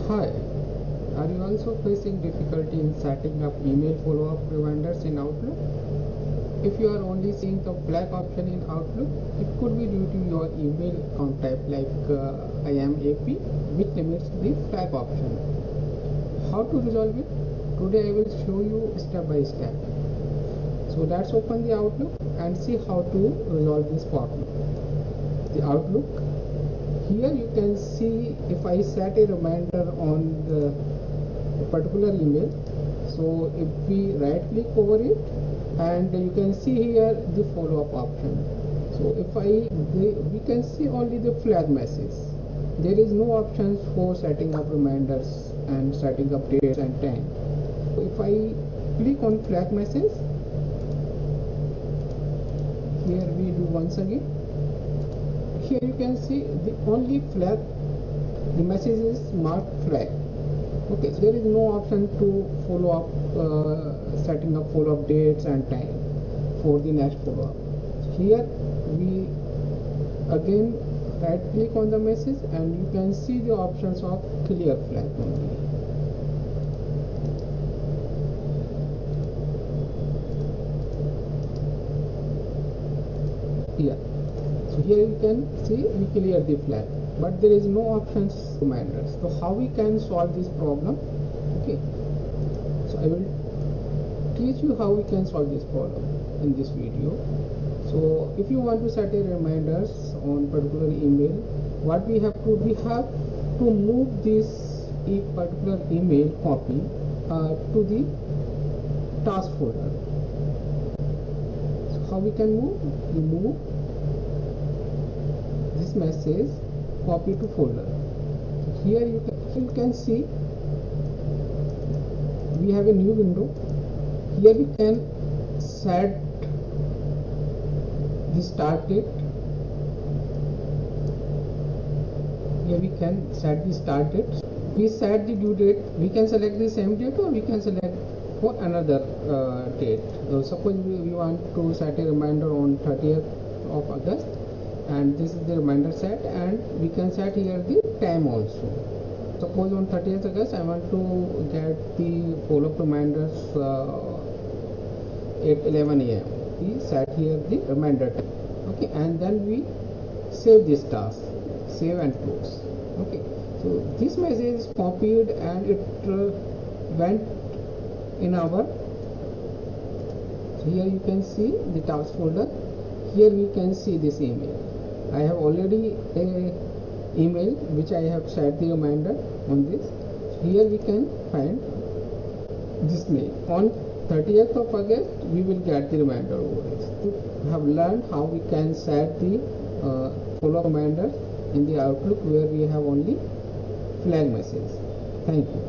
Hi, are you also facing difficulty in setting up email follow-up reminders in Outlook? If you are only seeing the flag option in Outlook, it could be due to your email account type like IMAP, which limits the flag option. How to resolve it? Today I will show you step by step. So let's open the Outlook and see how to resolve this problem. The Outlook. Here you can see if I set a reminder on the particular email. So if we right click over it, and you can see here the follow-up option. So if we can see only the flag message. There is no options for setting up reminders and setting up dates and time. If I click on flag message, here we do once again. Here you can see the only flag, the message is marked flag. Okay, so there is no option to follow up, setting up follow-up dates and time for the next follow-up. Here we again right click on the message and you can see the options of clear flag only. Here. So here you can see we clear the flag, but there is no options reminders. So how we can solve this problem? Okay, so I will teach you how we can solve this problem in this video. So if you want to set a reminders on particular email, what we have to move this particular email copy to the task folder. So how we can move? We move this message copy to folder. Here you can see we have a new window. Here we can set the start date. Here we can set the start date. We set the due date. We can select the same date or we can select for another date. Suppose we want to set a reminder on 30th of August, and this is the reminder set, and we can set here the time also. Suppose on 30th August I want to get the follow-up reminders at 11 AM. We set here the reminder time. Okay, and then we save this task, save and close. Okay, so this message is copied and it went in our, so here you can see the task folder. Here we can see this email. I have already a email which I have set the reminder on this. Here we can find this mail. On 30th of August we will get the reminder over this. We have learned how we can set the follow-up reminders in the Outlook where we have only flag message. Thank you.